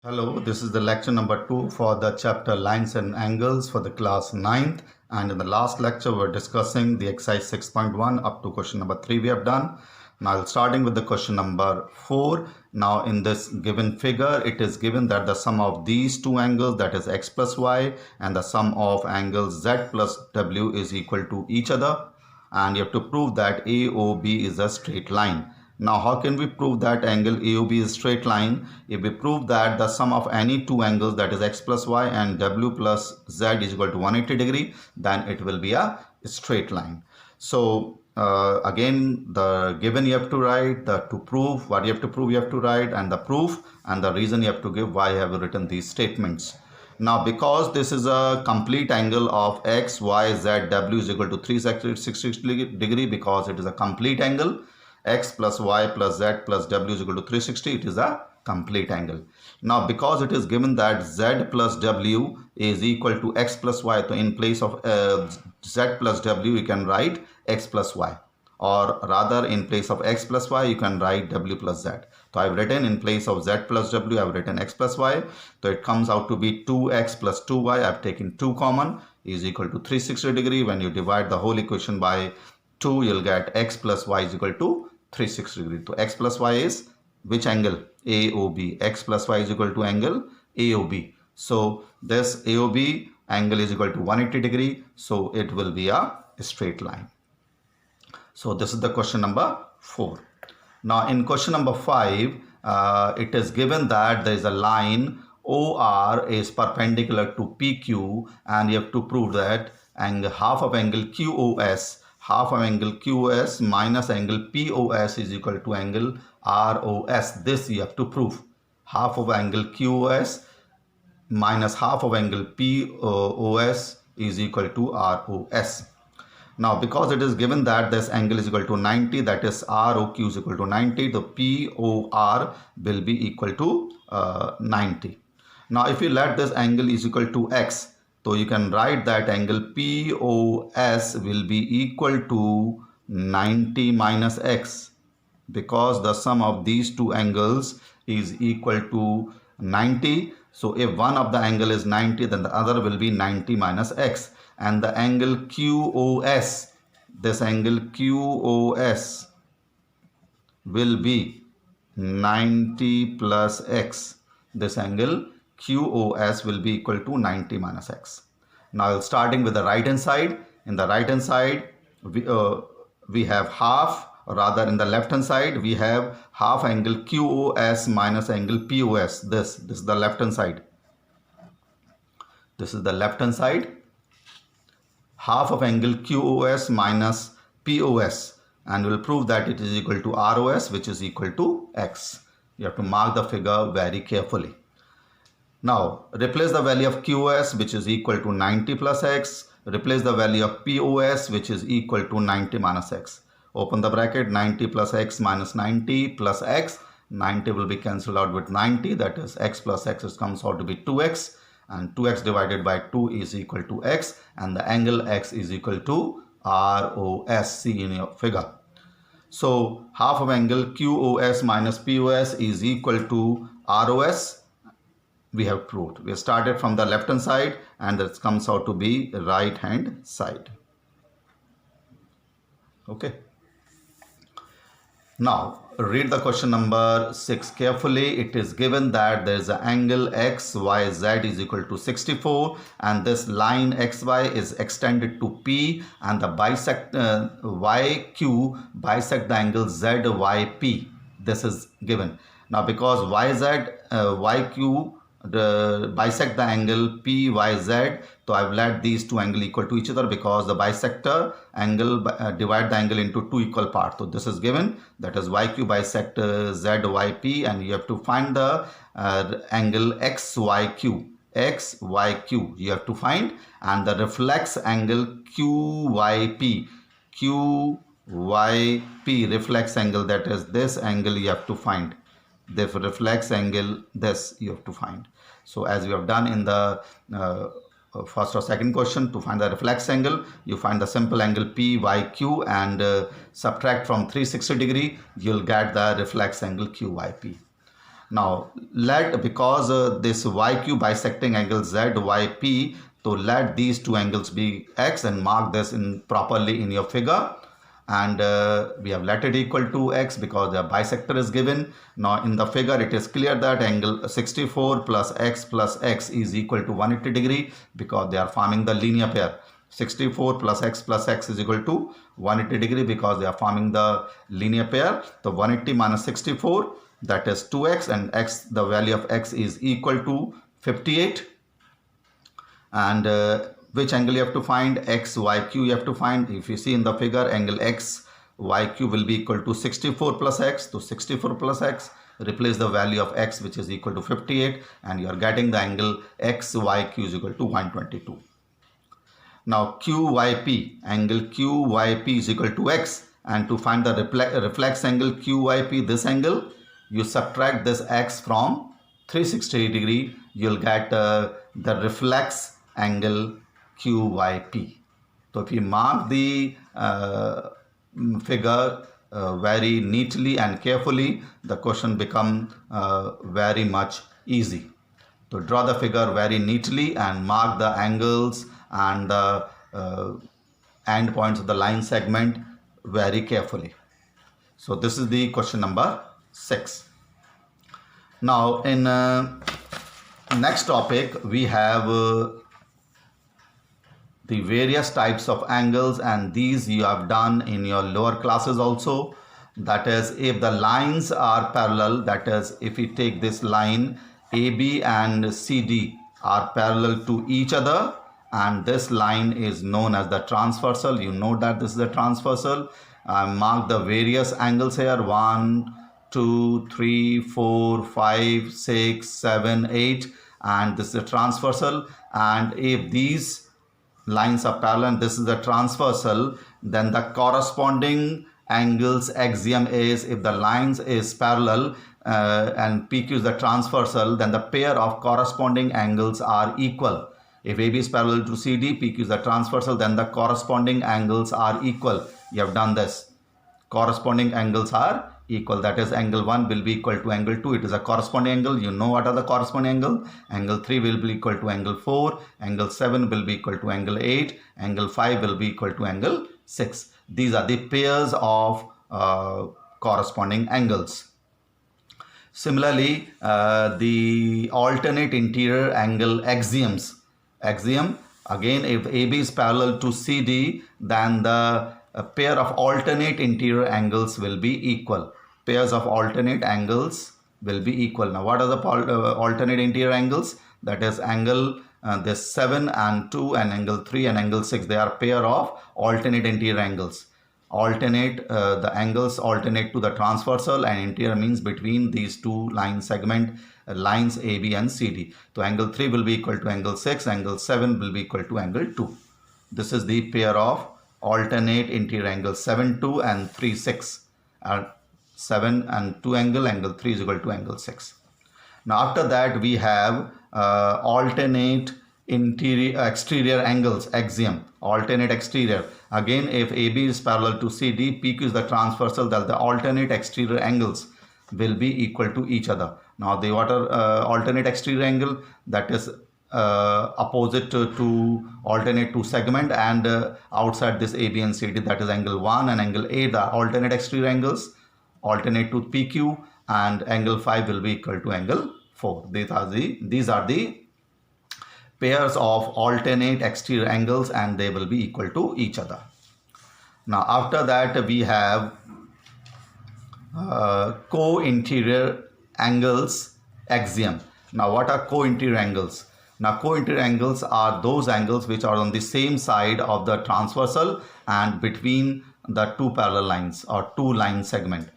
Hello, this is the lecture number 2 for the chapter Lines and Angles for the class 9th, and in the last lecture we're discussing the exercise 6.1 up to question number 3 we have done. Now starting with the question number 4. Now in this given figure it is given that the sum of these two angles, that is x plus y, and the sum of angles z plus w is equal to each other, and you have to prove that AOB is a straight line. Now how can we prove that angle AOB is straight line? If we prove that the sum of any two angles, that is x plus y and w plus z, is equal to 180 degree, then it will be a straight line. So again, the given you have to write, the to prove, what you have to prove you have to write, and the proof and the reason you have to give why I have written these statements. Now because this is a complete angle of x, y, z, w is equal to 360 degree, because it is a complete angle, x plus y plus z plus w is equal to 360, it is a complete angle. Now because it is given that z plus w is equal to x plus y, so in place of z plus w you can write x plus y, or rather in place of x plus y you can write w plus z. So I have written in place of z plus w, I have written x plus y, so it comes out to be 2x plus 2y, I have taken 2 common, is equal to 360 degree. When you divide the whole equation by 2, you'll get x plus y is equal to 360 degree. So x plus y is which angle? AOB. X plus y is equal to angle AOB. So this AOB angle is equal to 180 degree. So it will be a straight line. So this is the question number 4. Now in question number 5, it is given that there is a line OR is perpendicular to PQ, and you have to prove that half of angle QOS, half of angle QOS minus angle POS is equal to angle ROS. This you have to prove. Half of angle QOS minus half of angle POS is equal to ROS. Now because it is given that this angle is equal to 90, that is ROQ is equal to 90, the POR will be equal to 90. Now if you let this angle is equal to x, so you can write that angle POS will be equal to 90 minus x, because the sum of these two angles is equal to 90. So if one of the angle is 90, then the other will be 90 minus x, and the angle QOS, this angle QOS will be 90 plus x. This angle QOS will be equal to 90 minus x. Now starting with the right hand side, in the right hand side we have half, or rather in the left hand side we have half angle QOS minus angle POS. This is the left hand side. This is the left hand side. Half of angle QOS minus POS, and we'll prove that it is equal to ROS, which is equal to x. You have to mark the figure very carefully. Now replace the value of QOS, which is equal to 90 plus x. Replace the value of POS, which is equal to 90 minus x. Open the bracket, 90 plus x minus 90 plus x. 90 will be cancelled out with 90, that is x plus x comes out to be 2x, and 2x divided by 2 is equal to x, and the angle x is equal to ROS, see in your figure. So half of angle QOS minus POS is equal to ROS. We have proved. We started from the left hand side, and it comes out to be right hand side. Okay. Now read the question number 6 carefully. It is given that there is an angle XYZ is equal to 64, and this line XY is extended to P, and the YQ bisect the angle ZYP. This is given. Now because YQ bisect the angle PYZ, so I've let these two angles equal to each other, because the bisector angle divide the angle into two equal parts. So this is given, that is YQ bisect ZYP, and you have to find the angle XYQ you have to find, and the reflex angle QYP reflex angle, that is this angle you have to find. The reflex angle, this you have to find. So as we have done in the first or second question, to find the reflex angle, you find the simple angle PYQ and subtract from 360 degree, you'll get the reflex angle QYP. Now let, because this YQ bisecting angle ZYP, so let these two angles be X and mark this in properly in your figure. And we have let it equal to X because the bisector is given. Now in the figure it is clear that angle 64 plus X is equal to 180 degree because they are forming the linear pair. 64 plus X is equal to 180 degree because they are forming the linear pair. So 180 minus 64, that is 2X, and X, the value of X is equal to 58. And which angle you have to find? XYQ you have to find. If you see in the figure, angle XYQ will be equal to 64 plus X. So 64 plus X, replace the value of X which is equal to 58, and you are getting the angle XYQ is equal to 122. Now QYP, angle QYP is equal to X, and to find the reflex angle QYP, this angle, you subtract this X from 360 degree, you'll get the reflex angle QYP. So if you mark the figure very neatly and carefully, the question become very much easy. So draw the figure very neatly and mark the angles and the end points of the line segment very carefully. So this is the question number 6. Now in next topic we have the various types of angles, and these you have done in your lower classes also. That is, if the lines are parallel, that is, if we take this line AB and CD are parallel to each other, and this line is known as the transversal. You know that this is the transversal. Mark the various angles here: 1, 2, 3, 4, 5, 6, 7, 8, and this is the transversal. And if these lines are parallel, this is the transversal, then the corresponding angles axiom is, if the lines is parallel and PQ is the transversal, then the pair of corresponding angles are equal. If AB is parallel to CD, PQ is the transversal, then the corresponding angles are equal. You have done this. Corresponding angles are equal. That is, angle 1 will be equal to angle 2. It is a corresponding angle. You know what are the corresponding angle. Angle 3 will be equal to angle 4. Angle 7 will be equal to angle 8. Angle 5 will be equal to angle 6. These are the pairs of corresponding angles. Similarly, the alternate interior angle axioms. Axiom, again, if AB is parallel to CD, then the pair of alternate interior angles will be equal. Pairs of alternate angles will be equal. Now, what are the alternate interior angles? That is angle this 7 and 2 and angle 3 and angle 6. They are pair of alternate interior angles. Alternate, the angles alternate to the transversal, and interior means between these two line segment lines AB and CD. So angle 3 will be equal to angle 6, angle 7 will be equal to angle 2. This is the pair of alternate interior angles 7, 2 and 3, 6. 7 and 2 angle 3 is equal to angle 6. Now after that we have alternate exterior angles axiom. Alternate exterior, again, if AB is parallel to CD, PQ is the transversal, that the alternate exterior angles will be equal to each other. Now the alternate exterior angle, that is opposite to alternate to segment, and outside this AB and CD, that is angle 1 and angle 8, the alternate exterior angles alternate to PQ, and angle 5 will be equal to angle 4. These are the pairs of alternate exterior angles, and they will be equal to each other. Now after that we have co-interior angles axiom. Now what are co-interior angles? Now co-interior angles are those angles which are on the same side of the transversal and between the two parallel lines or two line segment.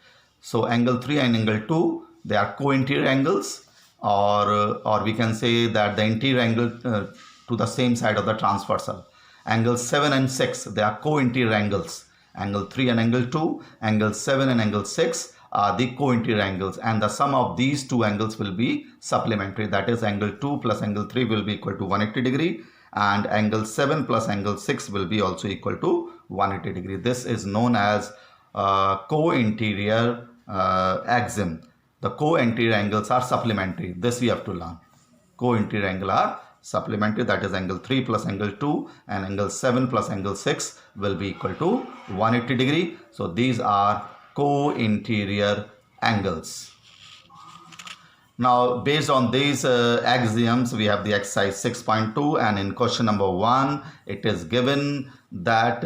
So angle 3 and angle 2, they are co-interior angles, or we can say that the interior angle to the same side of the transversal. Angle 7 and 6, they are co-interior angles. Angle 3 and angle 2, angle 7 and angle 6 are the co-interior angles, and the sum of these two angles will be supplementary. That is, angle 2 plus angle 3 will be equal to 180 degree, and angle 7 plus angle 6 will be also equal to 180 degree. This is known as co-interior axiom. The co-interior angles are supplementary. This we have to learn. Co-interior angle are supplementary, that is angle 3 plus angle 2 and angle 7 plus angle 6 will be equal to 180 degree. So these are co-interior angles. Now, based on these axioms, we have the exercise 6.2, and in question number 1, it is given that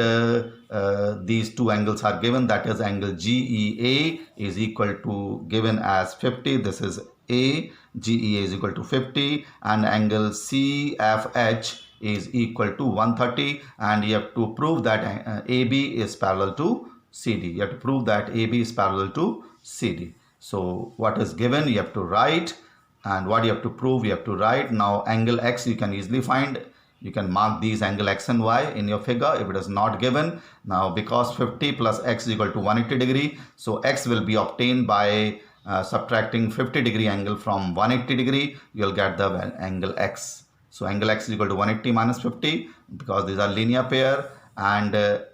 these two angles are given, that is angle GEA is equal to, given as 50, this is A, GEA is equal to 50, and angle CFH is equal to 130, and you have to prove that AB is parallel to CD. You have to prove that AB is parallel to CD. So what is given you have to write, and what you have to prove you have to write. Now angle X you can easily find. You can mark these angle X and Y in your figure if it is not given. Now because 50 plus X is equal to 180 degree, so X will be obtained by subtracting 50 degree angle from 180 degree. You'll get the angle X. So angle X is equal to 180 minus 50 because these are linear pair, and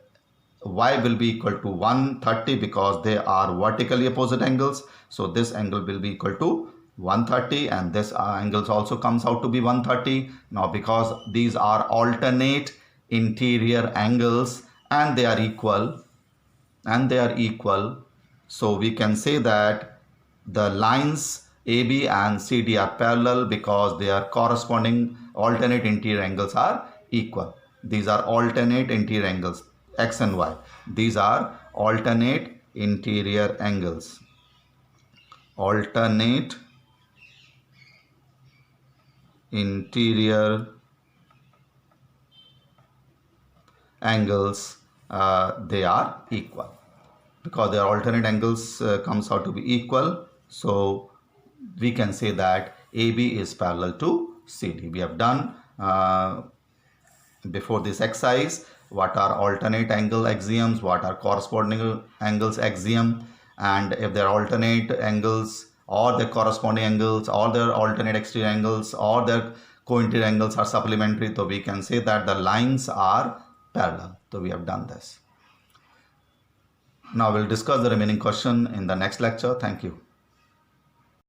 Y will be equal to 130 because they are vertically opposite angles. So this angle will be equal to 130, and this angle also comes out to be 130. Now because these are alternate interior angles and they are equal, so we can say that the lines AB and CD are parallel because their corresponding alternate interior angles are equal. These are alternate interior angles, X and Y. These are alternate interior angles. Alternate interior angles, they are equal. Because their alternate angles comes out to be equal, so we can say that AB is parallel to CD. We have done before this exercise what are alternate angle axioms, what are corresponding angles axiom, and if their alternate angles or their corresponding angles or their alternate exterior angles or their co-interior angles are supplementary, so we can say that the lines are parallel. So we have done this. Now we'll discuss the remaining question in the next lecture. Thank you.